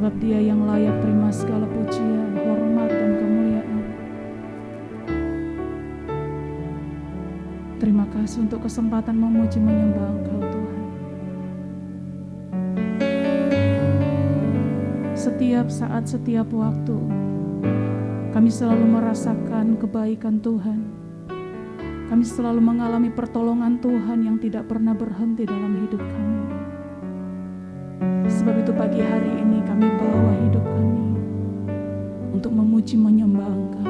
sebab Dia yang layak terima segala pujian, hormat, dan kemuliaan. Terima kasih untuk kesempatan memuji menyembah Engkau Tuhan. Setiap saat, setiap waktu, kami selalu merasakan kebaikan Tuhan. Kami selalu mengalami pertolongan Tuhan yang tidak pernah berhenti dalam hidup kami. Sebab itu pagi hari ini kami bawa hidup kami untuk memuji menyembah Engkau.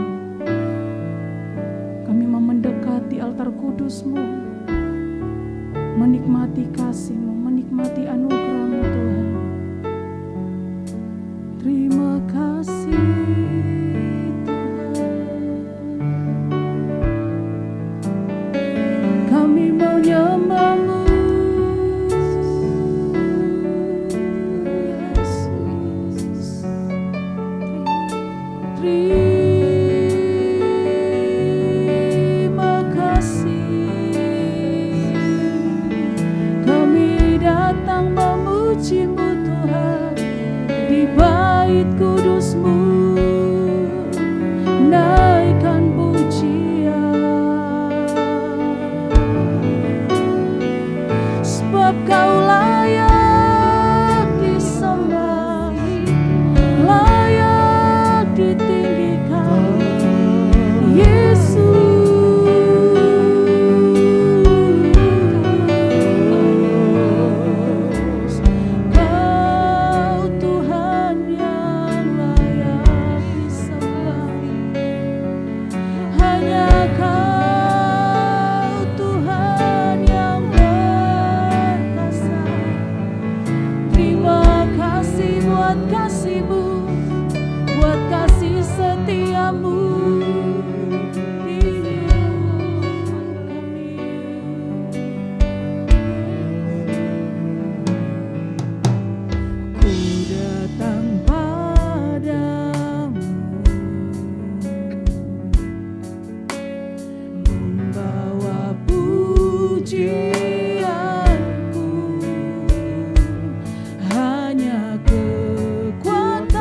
Kami mau mendekat di altar kudus-Mu, menikmati kasih-Mu, menikmati anugerah-Mu Tuhan. Terima kasih Tuhan, kami mau nyembah-Mu. Terima kasih, kami datang memuji-Mu Tuhan di bait kudus-Mu, naikkan pujian, sebab Kau layak disembah, layak ditinggikan, Yesus. Kau Tuhan yang layak disembah, hanya Kau Tuhan yang berkuasa. Terima kasih buat kasih-Mu, buat kasih setia-Mu di hidup kami. Ku datang padamu, membawa pujianku, hanya kekuatan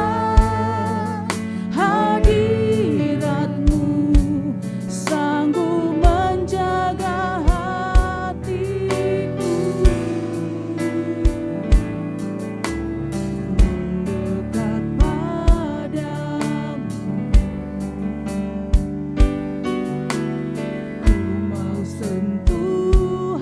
hadirat-Mu sanggup menjaga hatiku. Mendekat padamu, ku mau sentuh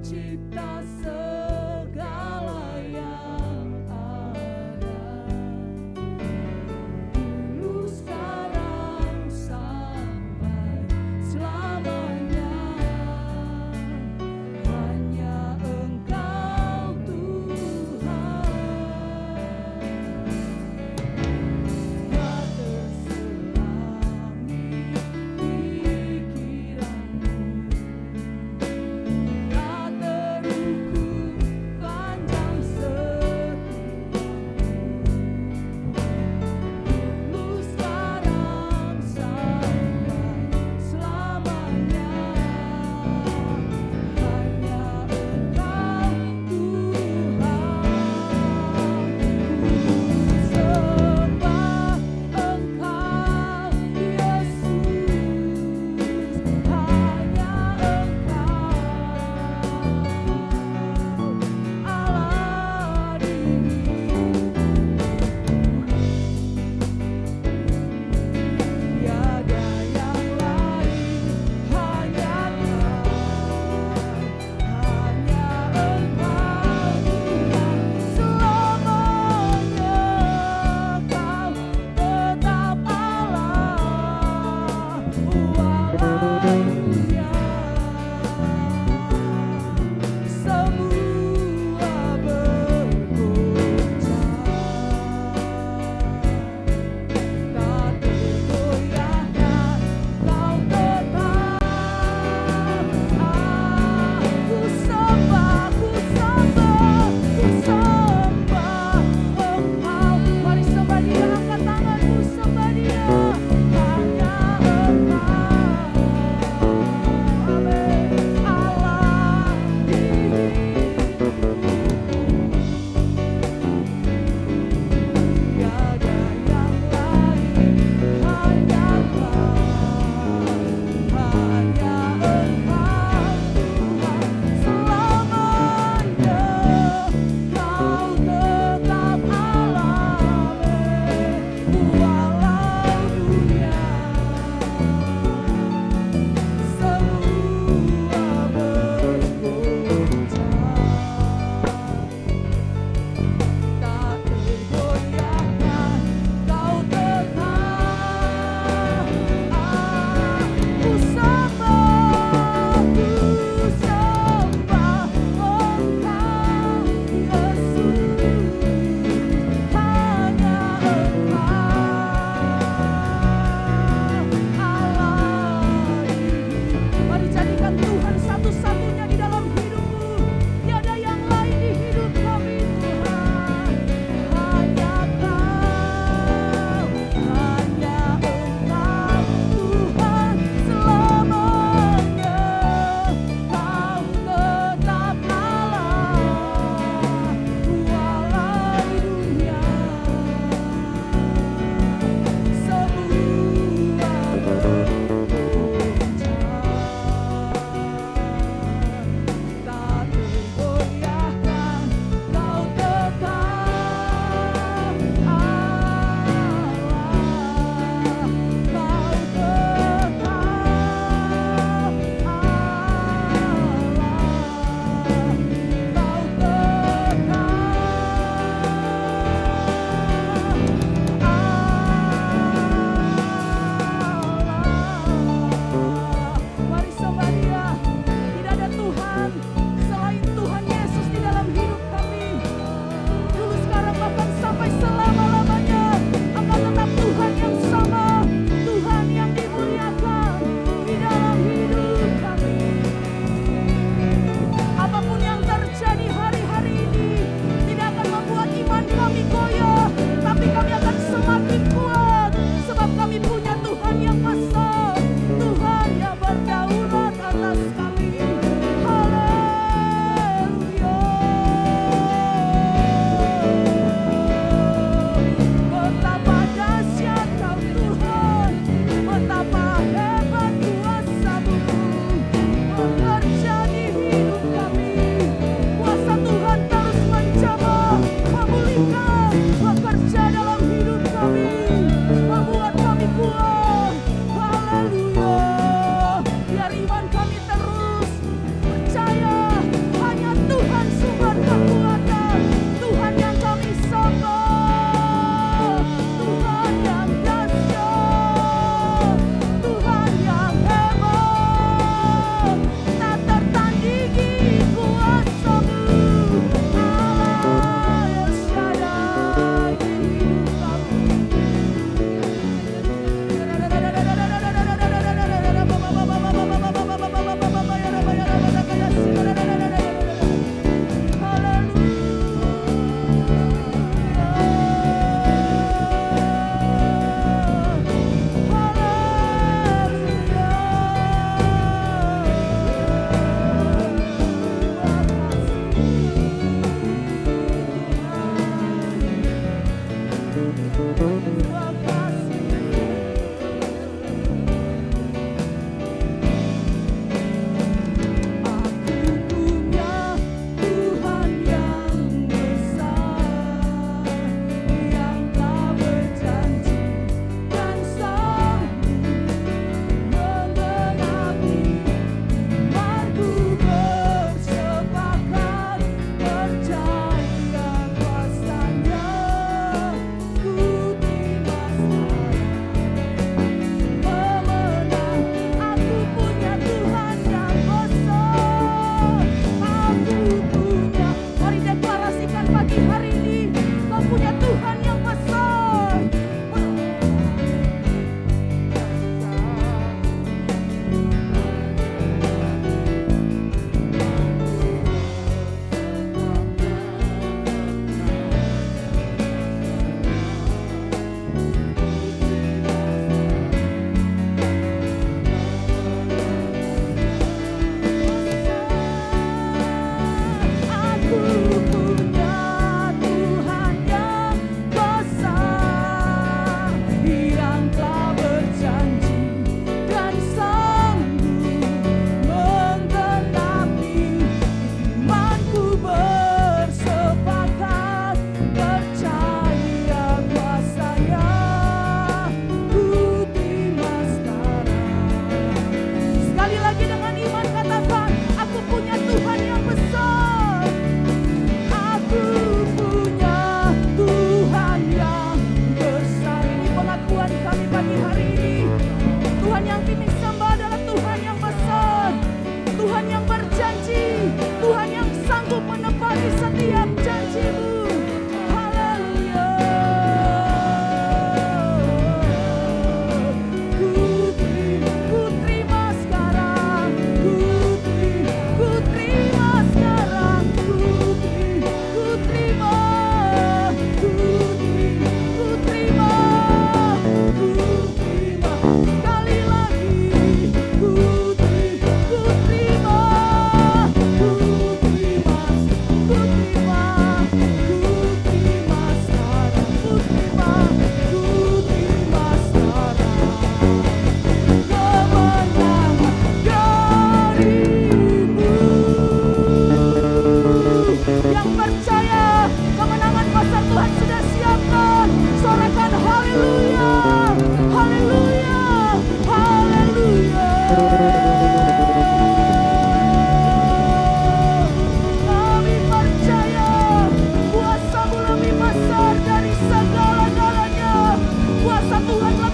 pencipta segala yang ada, dulu sekarang sampai selamanya. Hanya Engkau Tuhan, tak terselami pikiranmu, tak terukur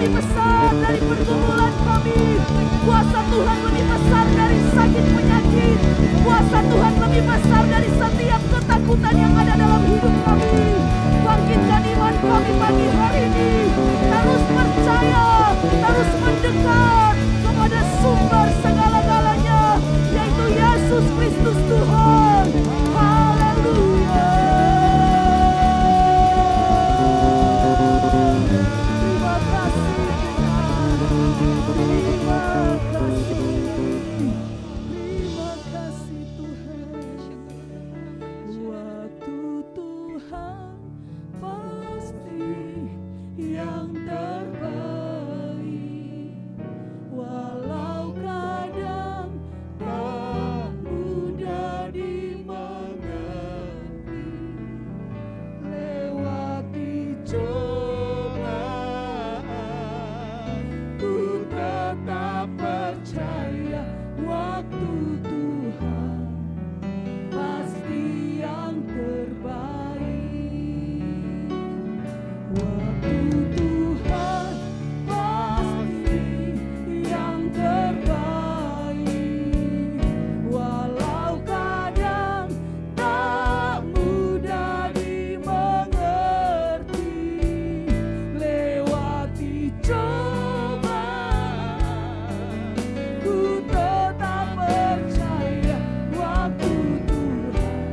lebih besar dari pergumulan kami. Kuasa Tuhan lebih besar dari sakit penyakit. Kuasa Tuhan lebih besar dari setiap ketakutan yang ada dalam hidup kami. Bangkitkan iman kami pagi hari ini. Terus percaya, terus mendekat kepada sumber segala-galanya, yaitu Yesus Kristus Tuhan. Haleluya. Terima kasih Tuhan. Terima kasih. Terima kasih Tuhan. Waktu Tuhan pasti yang terbaik, walau kadang tak mudah dimengerti. Lewati cobaan, ku tetap percaya waktu Tuhan pasti yang terbaik. Waktu Tuhan pasti yang terbaik, walau kadang tak mudah dimengerti. Lewati cobaan, ku tetap percaya waktu Tuhan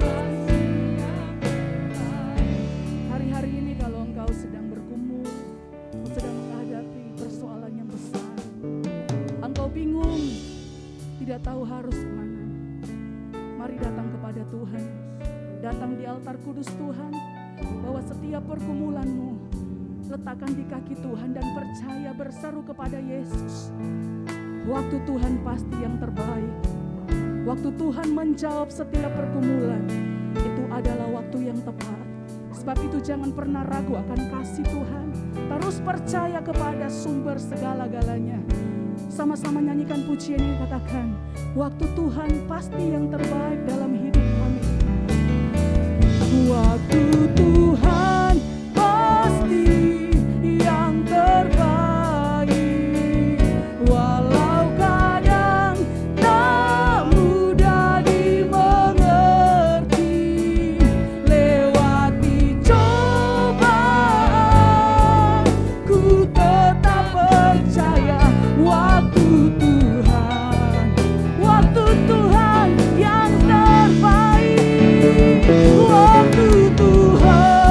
pasti yang terbaik. Hari-hari ini kalau engkau sedang bergumul, sedang menghadapi persoalan yang besar, engkau bingung, tidak tahu harus kemana, mari datang kepada Tuhan. Datang di altar kudus Tuhan, bahwa setiap pergumulanmu letakkan di kaki Tuhan dan percaya, berseru kepada Yesus. Waktu Tuhan pasti yang terbaik. Waktu Tuhan menjawab setiap pergumulan, itu adalah waktu yang tepat. Sebab itu jangan pernah ragu akan kasih Tuhan. Terus percaya kepada sumber segala-galanya. Sama-sama nyanyikan pujian ini, katakan, waktu Tuhan pasti yang terbaik dalam hidup kami. Waktu Tuhan pasti yang terbaik, walau kadang tak mudah dimengerti. Lewati cobaan, ku tetap percaya waktu Tuhan yang terbaik. Waktu Tuhan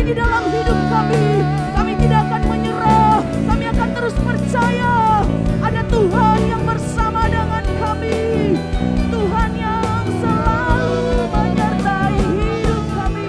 di dalam hidup kami. Kami tidak akan menyerah, kami akan terus percaya ada Tuhan yang bersama dengan kami, Tuhan yang selalu menyertai hidup kami.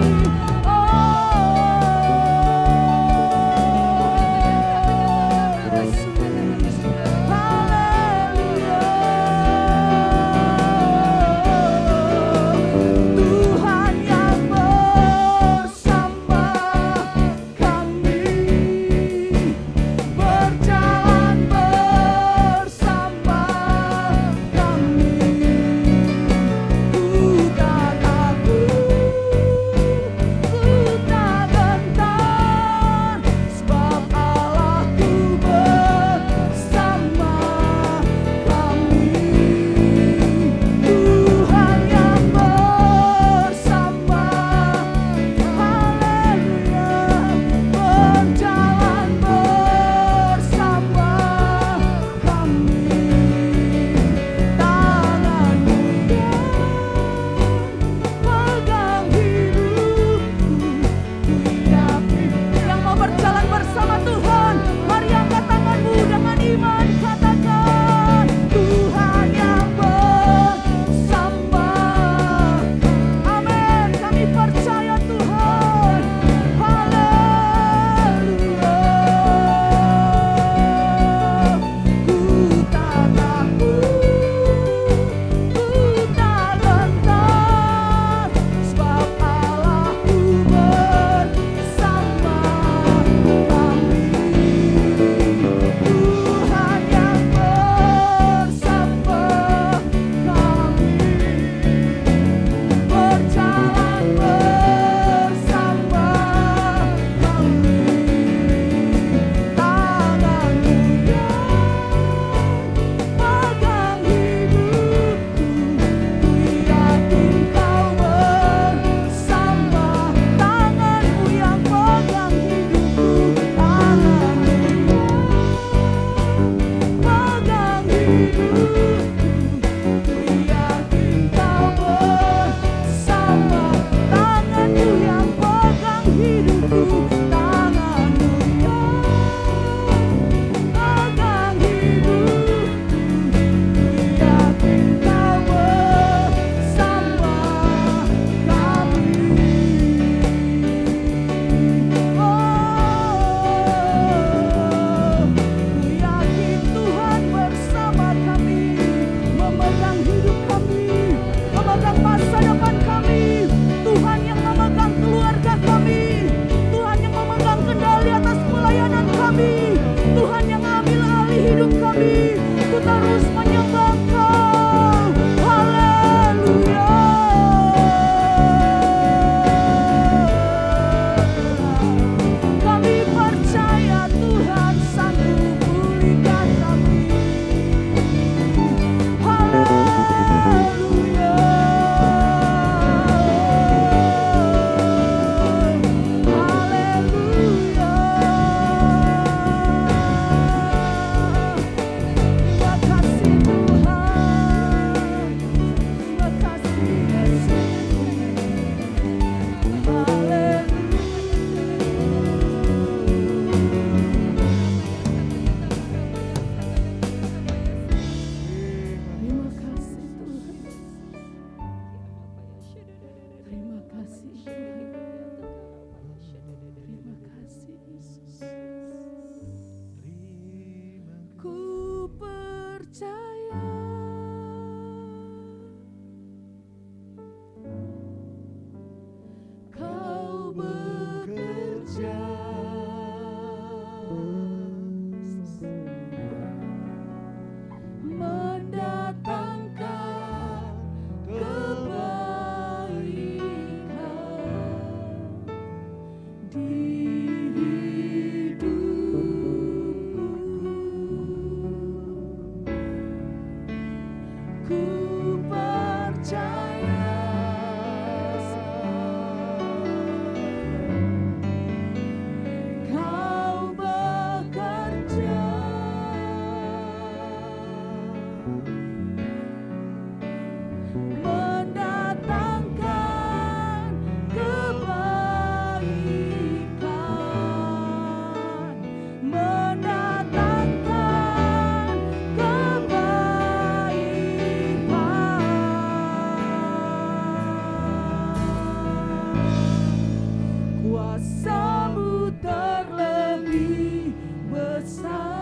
kuasamu terlebih besar.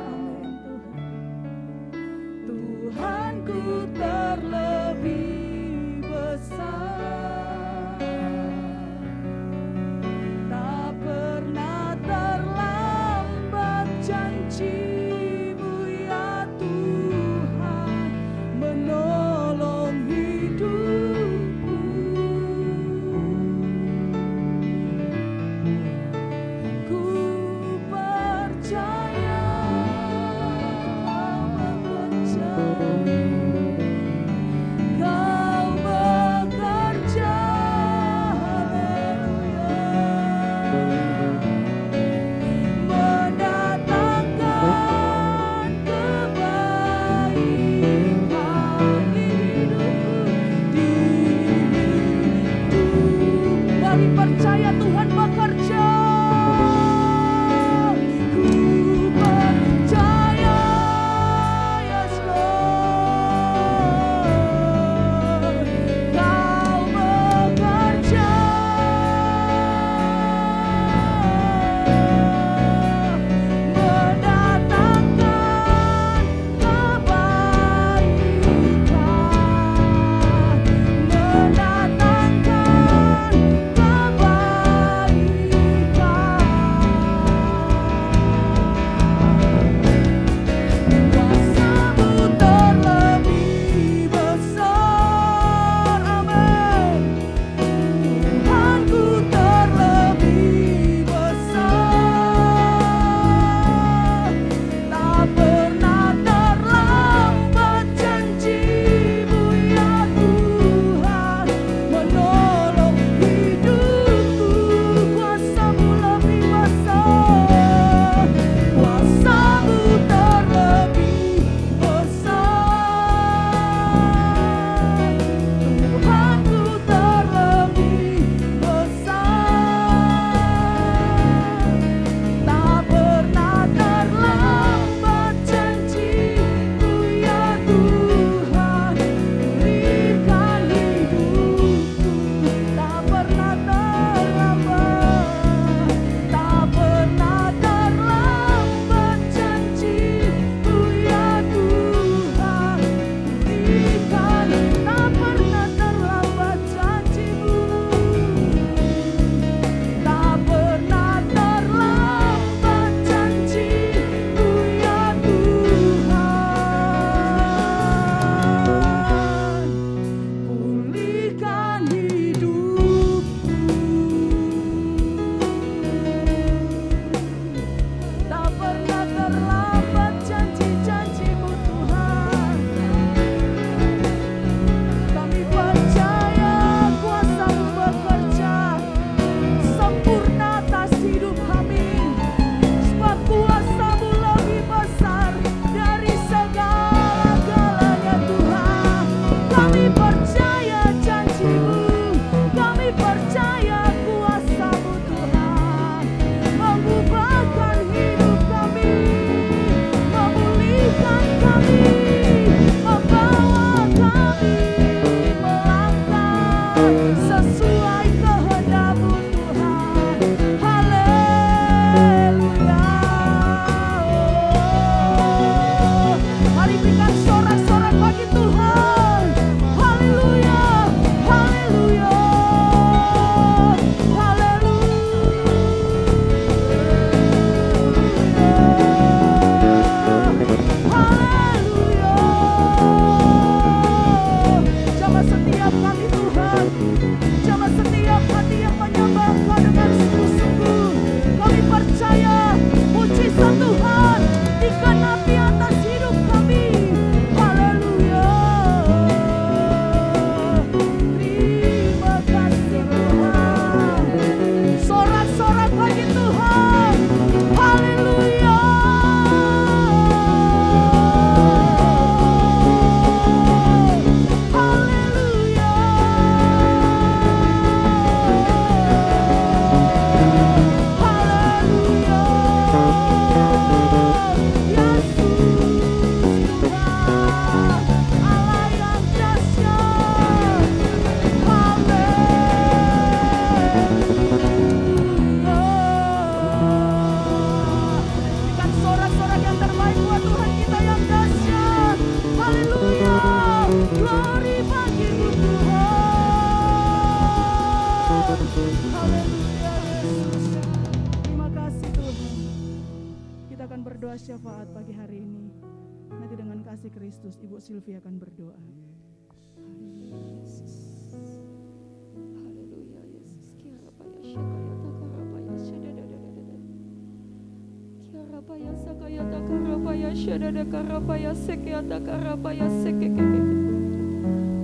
Amin Tuhan. Tuhanku terlebih besar. Tak pernah terlambat janji-Mu ya Tuhan, menolong hidupku. Ku percaya doa syafaat pagi hari ini. Nanti dengan kasih Kristus Ibu Sylvia akan berdoa. Haleluya Yesus. Haleluya Yesus.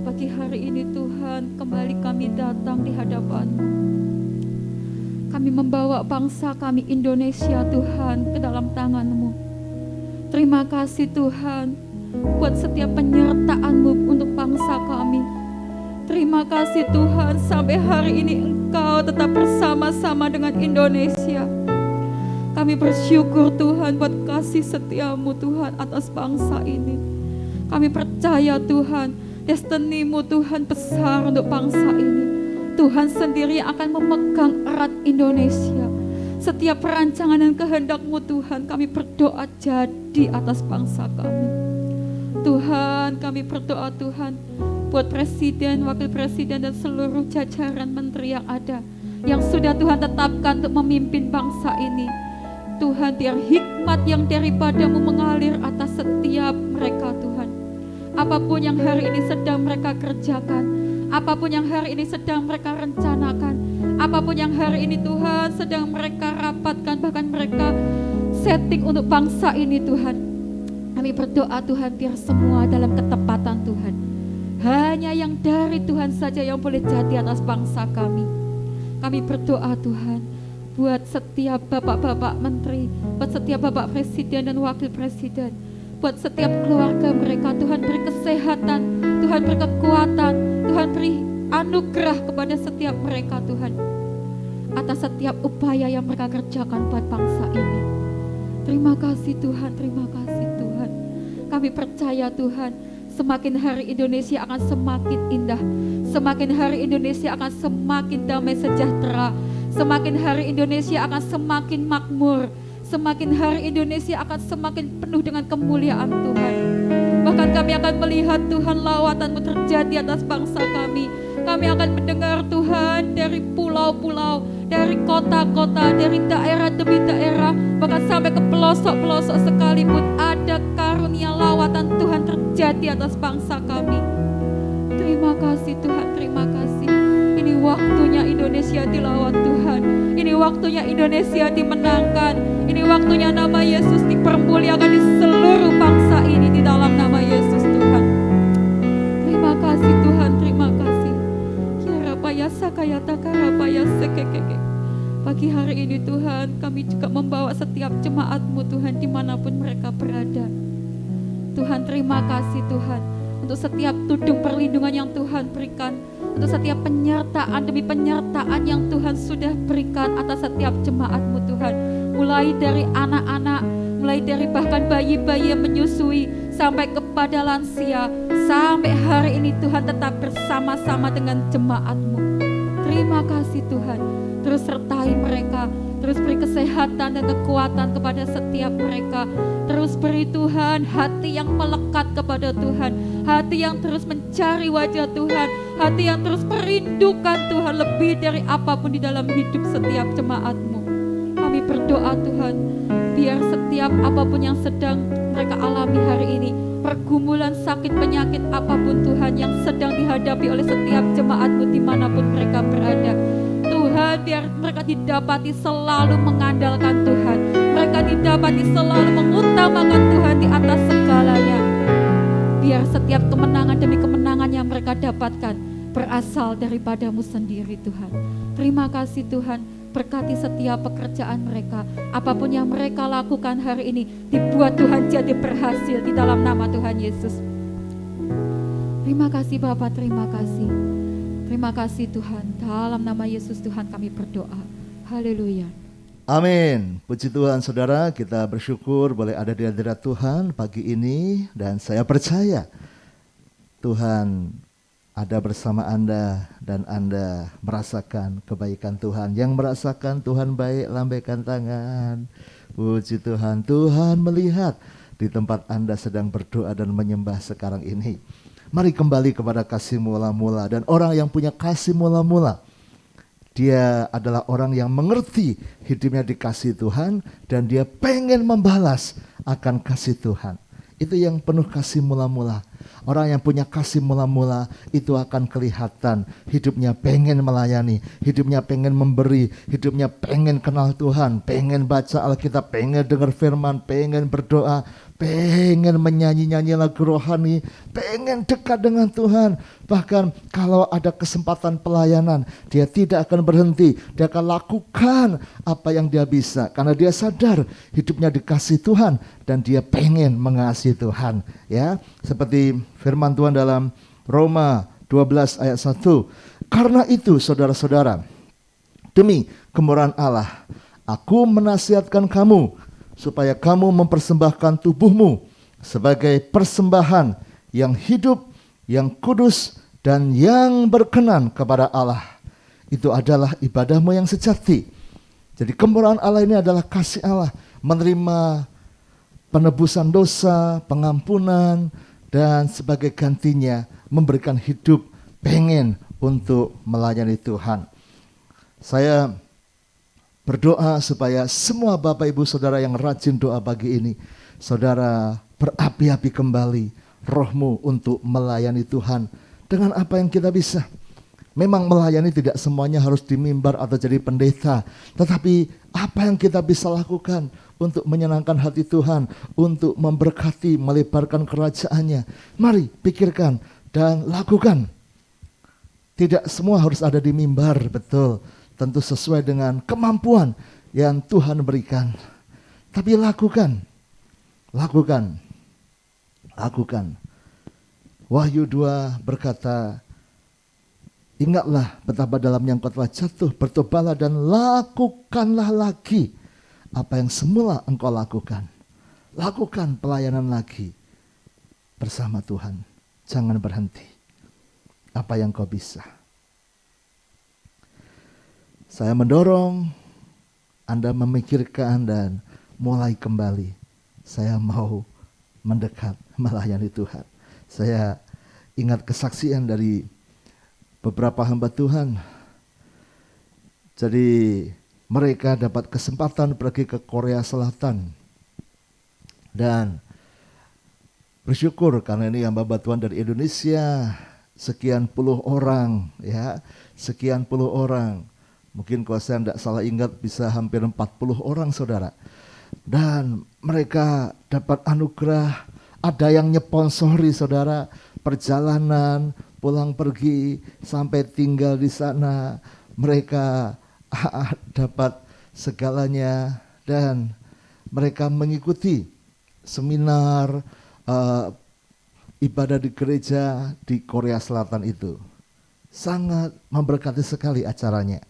Pagi hari ini Tuhan, kembali kami datang di hadapan-Mu. Kami membawa bangsa kami Indonesia Tuhan ke dalam tangan-Mu. Terima kasih Tuhan buat setiap penyertaan-Mu untuk bangsa kami. Terima kasih Tuhan, sampai hari ini Engkau tetap bersama-sama dengan Indonesia. Kami bersyukur Tuhan buat kasih setia-Mu Tuhan atas bangsa ini. Kami percaya Tuhan, destiny-Mu Tuhan besar untuk bangsa ini. Tuhan sendiri akan memegang erat Indonesia. Setiap perancangan dan kehendak-Mu Tuhan, kami berdoa jadi atas bangsa kami. Tuhan, kami berdoa Tuhan buat presiden, wakil presiden dan seluruh jajaran menteri yang ada, yang sudah Tuhan tetapkan untuk memimpin bangsa ini. Tuhan, biar hikmat yang daripada-Mu mengalir atas setiap mereka Tuhan. Apapun yang hari ini sedang mereka kerjakan, apapun yang hari ini sedang mereka rencanakan, apapun yang hari ini Tuhan sedang mereka rapatkan, bahkan mereka setting untuk bangsa ini Tuhan. Kami berdoa Tuhan, biar semua dalam ketepatan Tuhan. Hanya yang dari Tuhan saja yang boleh jadi atas bangsa kami. Kami berdoa Tuhan, buat setiap bapak-bapak menteri, buat setiap bapak presiden dan wakil presiden, buat setiap keluarga mereka. Tuhan beri kesehatan, Tuhan beri kekuatan, Tuhan beri anugerah kepada setiap mereka Tuhan, atas setiap upaya yang mereka kerjakan buat bangsa ini. Terima kasih Tuhan, terima kasih Tuhan. Kami percaya Tuhan, semakin hari Indonesia akan semakin indah, semakin hari Indonesia akan semakin damai sejahtera, semakin hari Indonesia akan semakin makmur, semakin hari Indonesia akan semakin penuh dengan kemuliaan Tuhan. Bahkan kami akan melihat Tuhan lawatan-Mu terjadi atas bangsa kami. Kami akan mendengar Tuhan dari pulau-pulau, dari kota-kota, dari daerah demi daerah, bahkan sampai ke pelosok-pelosok sekalipun ada karunia lawatan Tuhan terjadi atas bangsa kami. Terima kasih Tuhan, terima kasih. Ini waktunya Indonesia dilawat Tuhan. Ini waktunya Indonesia dimenangkan. Ini waktunya nama Yesus dipermuliakan di seluruh bangsa ini di dalam nama Yesus Tuhan. Terima kasih Tuhan, terima kasih. Pagi hari ini Tuhan, kami juga membawa setiap jemaat-Mu Tuhan dimanapun mereka berada. Tuhan, terima kasih Tuhan untuk setiap tudung perlindungan yang Tuhan berikan, untuk setiap penyertaan demi penyertaan yang Tuhan sudah berikan atas setiap jemaat-Mu Tuhan. Mulai dari anak-anak, mulai dari bahkan bayi-bayi yang menyusui, sampai kepada lansia, sampai hari ini Tuhan tetap bersama-sama dengan jemaat-Mu. Terima kasih Tuhan, terus sertai mereka, terus beri kesehatan dan kekuatan kepada setiap mereka. Terus beri Tuhan hati yang melekat kepada Tuhan, hati yang terus mencari wajah Tuhan, hati yang terus merindukan Tuhan lebih dari apapun di dalam hidup setiap jemaat-Mu. Kami berdoa Tuhan, biar setiap apapun yang sedang mereka alami hari ini, pergumulan sakit penyakit apapun Tuhan yang sedang dihadapi oleh setiap jemaat-Mu dimanapun mereka berada, Tuhan, biar mereka didapati selalu mengandalkan Tuhan, mereka didapati selalu mengutamakan Tuhan di atas segalanya. Biar setiap kemenangan demi kemenangan yang mereka dapatkan berasal daripada-Mu sendiri Tuhan. Terima kasih Tuhan, berkati setiap pekerjaan mereka, apapun yang mereka lakukan hari ini dibuat Tuhan jadi berhasil di dalam nama Tuhan Yesus. Terima kasih Bapa, terima kasih. Terima kasih Tuhan, dalam nama Yesus Tuhan kami berdoa. Haleluya. Amin. Puji Tuhan saudara, kita bersyukur boleh ada di hadirat Tuhan pagi ini, dan saya percaya Tuhan ada bersama Anda dan Anda merasakan kebaikan Tuhan. Yang merasakan Tuhan baik, lambaikan tangan. Puji Tuhan, Tuhan melihat di tempat Anda sedang berdoa dan menyembah sekarang ini. Mari kembali kepada kasih mula-mula, dan orang yang punya kasih mula-mula, dia adalah orang yang mengerti hidupnya dikasih Tuhan, dan dia pengen membalas akan kasih Tuhan. Itu yang penuh kasih mula-mula. Orang yang punya kasih mula-mula itu akan kelihatan. Hidupnya pengen melayani, hidupnya pengen memberi, hidupnya pengen kenal Tuhan, pengen baca Alkitab, pengen dengar firman, pengen berdoa, pengen menyanyi-nyanyi lagu rohani, pengen dekat dengan Tuhan. Bahkan kalau ada kesempatan pelayanan, dia tidak akan berhenti. Dia akan lakukan apa yang dia bisa. Karena dia sadar hidupnya dikasih Tuhan dan dia pengen mengasihi Tuhan. Ya, seperti firman Tuhan dalam Roma 12 ayat 1. Karena itu saudara-saudara, demi kemurahan Allah, aku menasihatkan kamu supaya kamu mempersembahkan tubuhmu sebagai persembahan yang hidup, yang kudus, dan yang berkenan kepada Allah. Itu adalah ibadahmu yang sejati. Jadi kemurahan Allah ini adalah kasih Allah, menerima penebusan dosa, pengampunan, dan sebagai gantinya memberikan hidup pengen untuk melayani Tuhan. Saya berdoa supaya semua Bapak Ibu Saudara yang rajin doa pagi ini, saudara berapi-api kembali rohmu untuk melayani Tuhan dengan apa yang kita bisa. Memang melayani tidak semuanya harus di mimbar atau jadi pendeta, tetapi apa yang kita bisa lakukan untuk menyenangkan hati Tuhan, untuk memberkati, melebarkan kerajaannya. Mari pikirkan dan lakukan. Tidak semua harus ada di mimbar, betul. Tentu sesuai dengan kemampuan yang Tuhan berikan. Tapi lakukan. Wahyu 2 berkata, ingatlah betapa dalamnya engkau telah jatuh, bertobatlah dan lakukanlah lagi apa yang semula engkau lakukan. Lakukan pelayanan lagi bersama Tuhan. Jangan berhenti. Apa yang kau bisa. Saya mendorong Anda memikirkan dan mulai kembali. Saya mau mendekat melayani Tuhan. Saya ingat kesaksian dari beberapa hamba Tuhan. Jadi mereka dapat kesempatan pergi ke Korea Selatan. Dan bersyukur karena ini hamba Tuhan dari Indonesia, sekian puluh orang, ya, sekian puluh orang. Mungkin kalau saya tidak salah ingat bisa hampir 40 orang saudara. Dan mereka dapat anugerah, ada yang nyeponsori saudara, perjalanan, pulang pergi, sampai tinggal di sana. Mereka dapat segalanya dan mereka mengikuti seminar ibadah di gereja di Korea Selatan itu. Sangat memberkati sekali acaranya.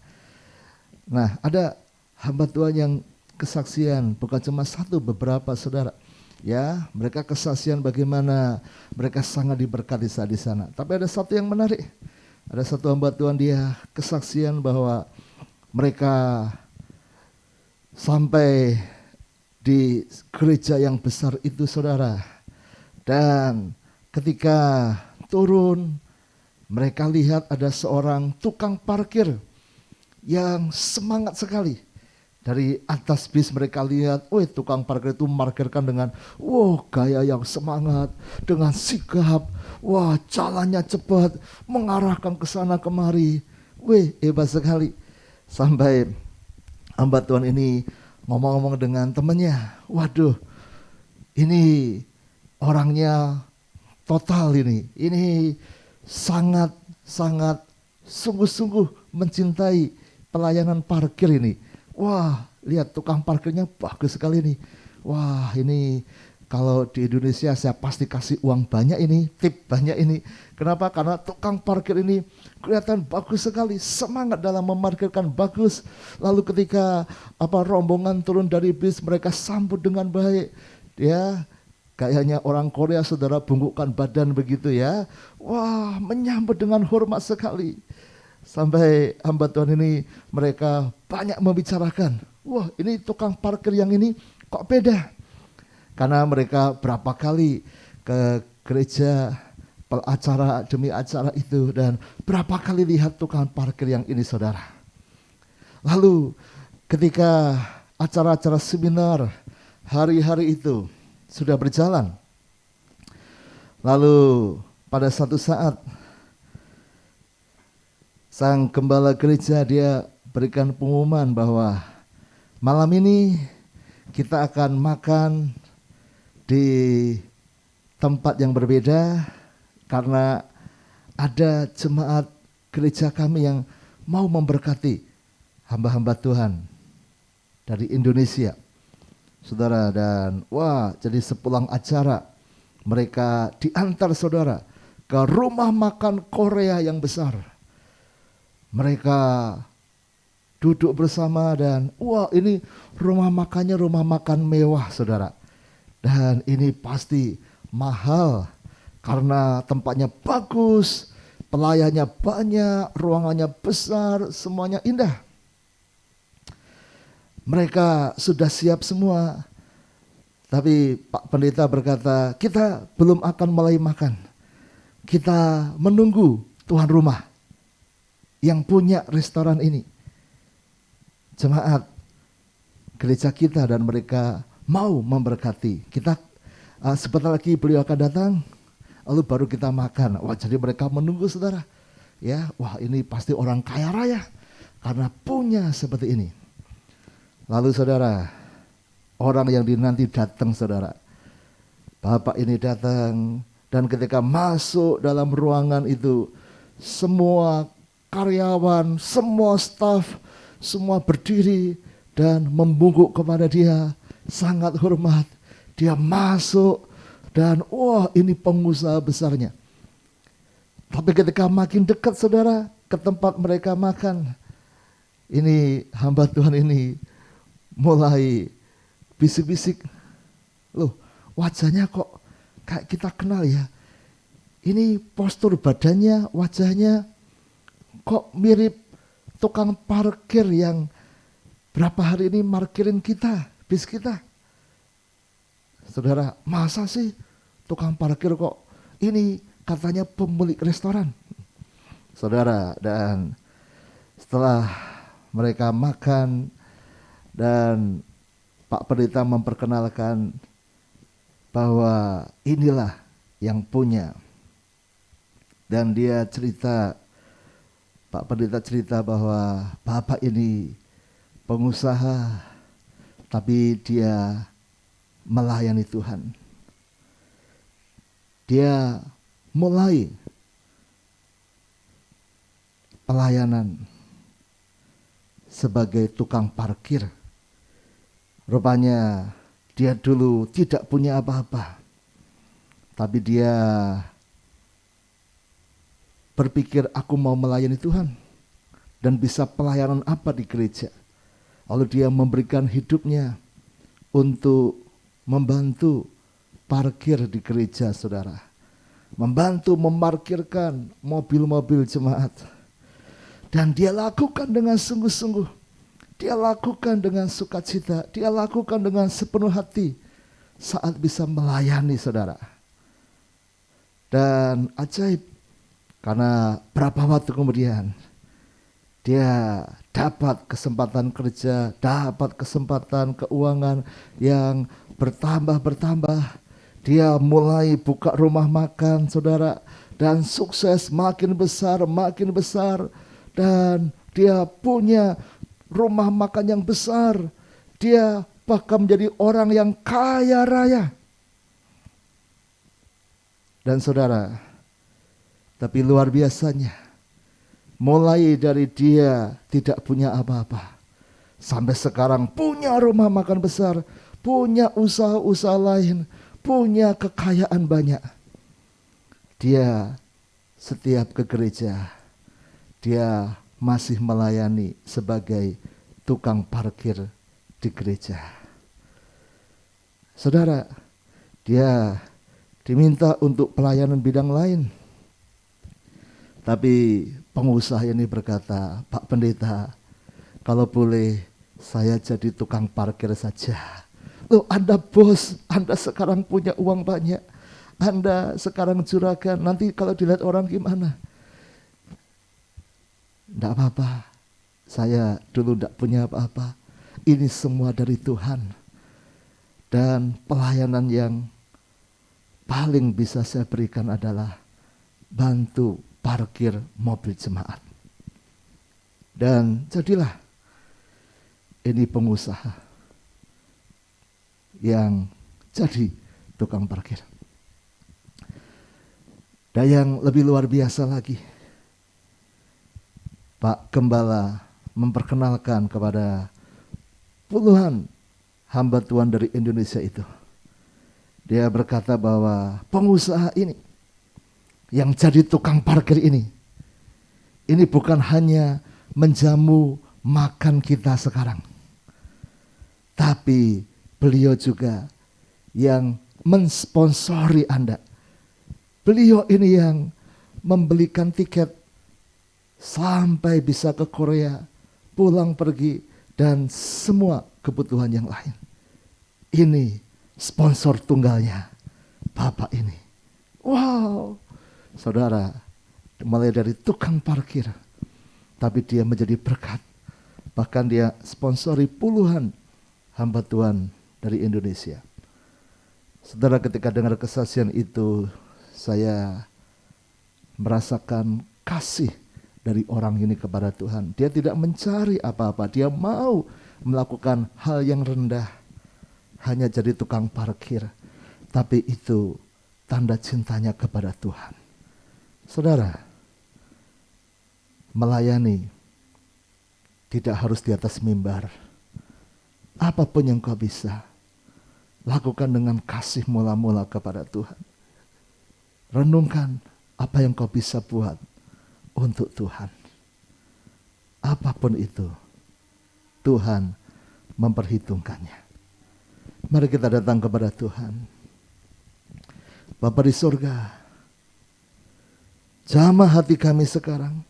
Nah, ada hamba Tuhan yang kesaksian, bukan cuma satu, beberapa saudara. Ya, mereka kesaksian bagaimana mereka sangat diberkati saat di sana. Tapi ada satu yang menarik. Ada satu hamba Tuhan, dia kesaksian bahwa mereka sampai di gereja yang besar itu saudara. Dan ketika turun, mereka lihat ada seorang tukang parkir yang semangat sekali. Dari atas bis mereka lihat, tukang parkir itu parkirkan dengan gaya yang semangat, dengan sigap, jalannya cepat, mengarahkan ke sana kemari. Hebat sekali. Sampai hamba Tuhan ini ngomong-ngomong dengan temannya, waduh, ini orangnya total ini sangat sungguh-sungguh mencintai pelayanan parkir ini. Lihat tukang parkirnya bagus sekali nih. Ini kalau di Indonesia saya pasti kasih uang banyak ini, tip banyak ini. Kenapa? Karena tukang parkir ini kelihatan bagus sekali, semangat dalam memarkirkan bagus. Lalu ketika rombongan turun dari bis, mereka sambut dengan baik. Ya, kayaknya orang Korea saudara, bungkukkan badan begitu ya. Menyambut dengan hormat sekali. Sampai hamba Tuhan ini mereka banyak membicarakan, ini tukang parkir yang ini kok beda. Karena mereka berapa kali ke gereja acara demi acara itu, dan berapa kali lihat tukang parkir yang ini saudara. Lalu ketika acara-acara seminar hari-hari itu, sudah berjalan. Lalu pada satu saat sang gembala gereja dia berikan pengumuman bahwa malam ini kita akan makan di tempat yang berbeda karena ada jemaat gereja kami yang mau memberkati hamba-hamba Tuhan dari Indonesia, saudara. Dan wah, jadi sepulang acara mereka diantar saudara ke rumah makan Korea yang besar. Mereka duduk bersama dan wah, ini rumah makannya rumah makan mewah saudara. Dan ini pasti mahal karena tempatnya bagus, pelayannya banyak, ruangannya besar, semuanya indah. Mereka sudah siap semua. Tapi Pak Pendeta berkata, kita belum akan mulai makan. Kita menunggu tuan rumah yang punya restoran ini. Jemaat gereja kita dan mereka mau memberkati. Kita sebentar lagi beliau akan datang, lalu baru kita makan. Wah, jadi mereka menunggu saudara. Ya, wah ini pasti orang kaya raya karena punya seperti ini. Lalu saudara, orang yang dinanti datang saudara. Bapak ini datang dan ketika masuk dalam ruangan itu, semua karyawan, semua staf, semua berdiri dan membungkuk kepada dia, sangat hormat. Dia masuk dan wah ini pengusaha besarnya. Tapi ketika makin dekat saudara ke tempat mereka makan, ini hamba Tuhan ini mulai bisik-bisik, loh wajahnya kok kayak kita kenal ya. Ini postur badannya, wajahnya kok mirip tukang parkir yang berapa hari ini parkirin kita, bis kita. Saudara, masa sih tukang parkir kok ini katanya pemilik restoran? Saudara, dan setelah mereka makan dan Pak Pendeta memperkenalkan bahwa inilah yang punya. Dan dia cerita, Pak Pendeta cerita bahwa Bapak ini pengusaha, tapi dia melayani Tuhan. Dia mulai pelayanan sebagai tukang parkir. Rupanya dia dulu tidak punya apa-apa, tapi dia berpikir aku mau melayani Tuhan dan bisa pelayanan apa di gereja. Lalu dia memberikan hidupnya untuk membantu parkir di gereja saudara. Membantu memarkirkan mobil-mobil jemaat. Dan dia lakukan dengan sungguh-sungguh. Dia lakukan dengan sukacita. Dia lakukan dengan sepenuh hati saat bisa melayani saudara. Dan ajaib, karena berapa waktu kemudian dia dapat kesempatan kerja, dapat kesempatan keuangan yang bertambah. Dia mulai buka rumah makan saudara, dan sukses makin besar. Dan dia punya rumah makan yang besar. Dia bahkan menjadi orang yang kaya raya. Dan saudara, tapi luar biasanya, mulai dari dia tidak punya apa-apa, sampai sekarang punya rumah makan besar, punya usaha-usaha lain, punya kekayaan banyak. Dia setiap ke gereja, dia masih melayani sebagai tukang parkir di gereja. Saudara, dia diminta untuk pelayanan bidang lain. Tapi pengusaha ini berkata, Pak Pendeta, kalau boleh saya jadi tukang parkir saja. Loh, Anda bos, Anda sekarang punya uang banyak, Anda sekarang juragan, nanti kalau dilihat orang gimana? Tidak apa-apa, saya dulu tidak punya apa-apa. Ini semua dari Tuhan. Dan pelayanan yang paling bisa saya berikan adalah bantu parkir mobil jemaat. Dan jadilah ini pengusaha yang jadi tukang parkir. Dan yang lebih luar biasa lagi, Pak Gembala memperkenalkan kepada puluhan hamba Tuhan dari Indonesia itu. Dia berkata bahwa pengusaha ini yang jadi tukang parkir ini bukan hanya menjamu makan kita sekarang, tapi beliau juga yang mensponsori Anda. Beliau ini yang membelikan tiket sampai bisa ke Korea, pulang pergi, dan semua kebutuhan yang lain. Ini sponsor tunggalnya Bapak ini. Wow, saudara, mulai dari tukang parkir, tapi dia menjadi berkat. Bahkan dia sponsori puluhan hamba Tuhan dari Indonesia. Saudara, ketika dengar kesaksian itu, saya merasakan kasih dari orang ini kepada Tuhan. Dia tidak mencari apa-apa, dia mau melakukan hal yang rendah, hanya jadi tukang parkir. Tapi itu tanda cintanya kepada Tuhan. Saudara, melayani tidak harus di atas mimbar. Apapun yang kau bisa, lakukan dengan kasih mula-mula kepada Tuhan. Renungkan apa yang kau bisa buat untuk Tuhan. Apapun itu, Tuhan memperhitungkannya. Mari kita datang kepada Tuhan. Bapa di surga, jamah hati kami sekarang,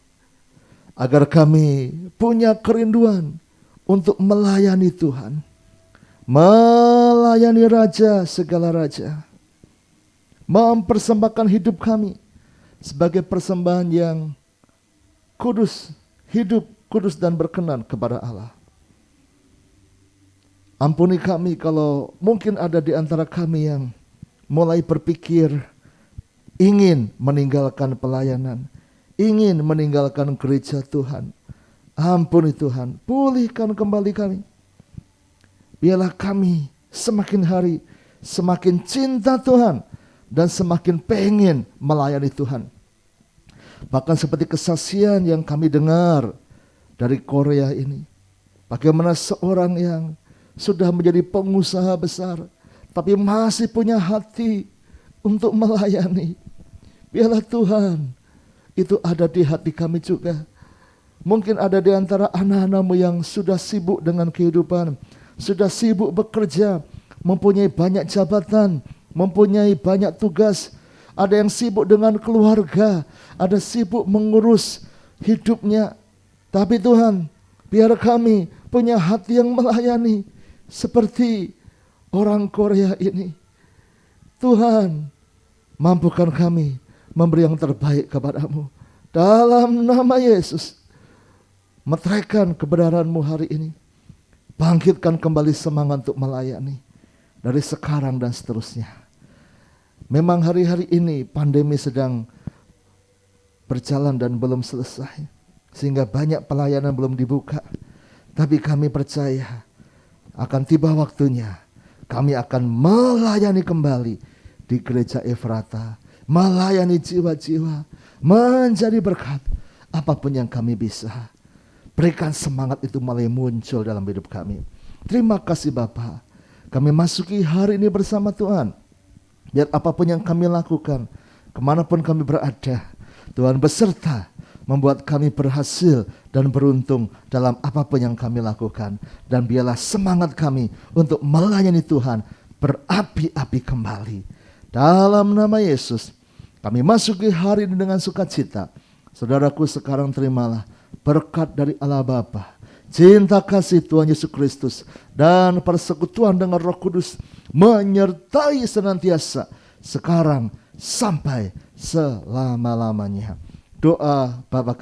agar kami punya kerinduan untuk melayani Tuhan, melayani Raja segala Raja, mempersembahkan hidup kami sebagai persembahan yang kudus, hidup, kudus dan berkenan kepada Allah. Ampuni kami kalau mungkin ada di antara kami yang mulai berpikir ingin meninggalkan pelayanan, ingin meninggalkan gereja Tuhan. Ampuni Tuhan, pulihkan kembali kami. Biarlah kami semakin hari semakin cinta Tuhan dan semakin pengen melayani Tuhan. Bahkan seperti kesaksian yang kami dengar dari Korea ini, bagaimana seorang yang sudah menjadi pengusaha besar tapi masih punya hati untuk melayani. Biarlah Tuhan itu ada di hati kami juga. Mungkin ada di antara anak-anakmu yang sudah sibuk dengan kehidupan, sudah sibuk bekerja, mempunyai banyak jabatan, mempunyai banyak tugas. Ada yang sibuk dengan keluarga, ada sibuk mengurus hidupnya. Tapi Tuhan, biar kami punya hati yang melayani seperti orang Korea ini. Tuhan, mampukan kami memberi yang terbaik kepadamu. Dalam nama Yesus, meteraikan kebenaran-Mu hari ini. Bangkitkan kembali semangat untuk melayani dari sekarang dan seterusnya. Memang hari-hari ini pandemi sedang berjalan dan belum selesai, sehingga banyak pelayanan belum dibuka. Tapi kami percaya akan tiba waktunya kami akan melayani kembali di gereja Efrata, melayani jiwa-jiwa, menjadi berkat. Apapun yang kami bisa, berikan semangat itu mulai muncul dalam hidup kami. Terima kasih Bapa, kami masuki hari ini bersama Tuhan. Biar apapun yang kami lakukan, kemanapun kami berada, Tuhan beserta membuat kami berhasil dan beruntung dalam apapun yang kami lakukan. Dan biarlah semangat kami untuk melayani Tuhan berapi-api kembali. Dalam nama Yesus, kami masuki hari ini dengan sukacita. Saudaraku, sekarang terimalah berkat dari Allah Bapa, cinta kasih Tuhan Yesus Kristus, dan persekutuan dengan Roh Kudus menyertai senantiasa sekarang sampai selama-lamanya. Doa Bapa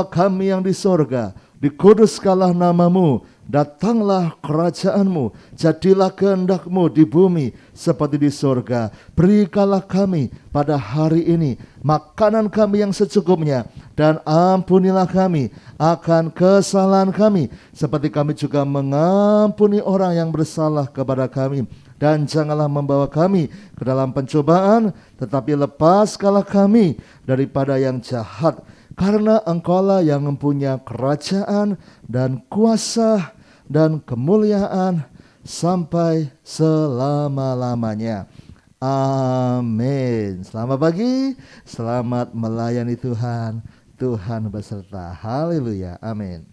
kami yang di sorga, dikuduskanlah nama-Mu, Datanglah kerajaan-Mu, jadilah kehendak-Mu di bumi seperti di surga. Berikanlah kami pada hari ini makanan kami yang secukupnya, dan ampunilah kami akan kesalahan kami, seperti kami juga mengampuni orang yang bersalah kepada kami. Dan janganlah membawa kami ke dalam pencobaan, tetapi lepaskanlah kami daripada yang jahat. Karena Engkaulah yang mempunyai kerajaan dan kuasa dan kemuliaan sampai selama-lamanya. Amin. Selamat pagi, selamat melayani Tuhan. Tuhan beserta. Haleluya. Amin.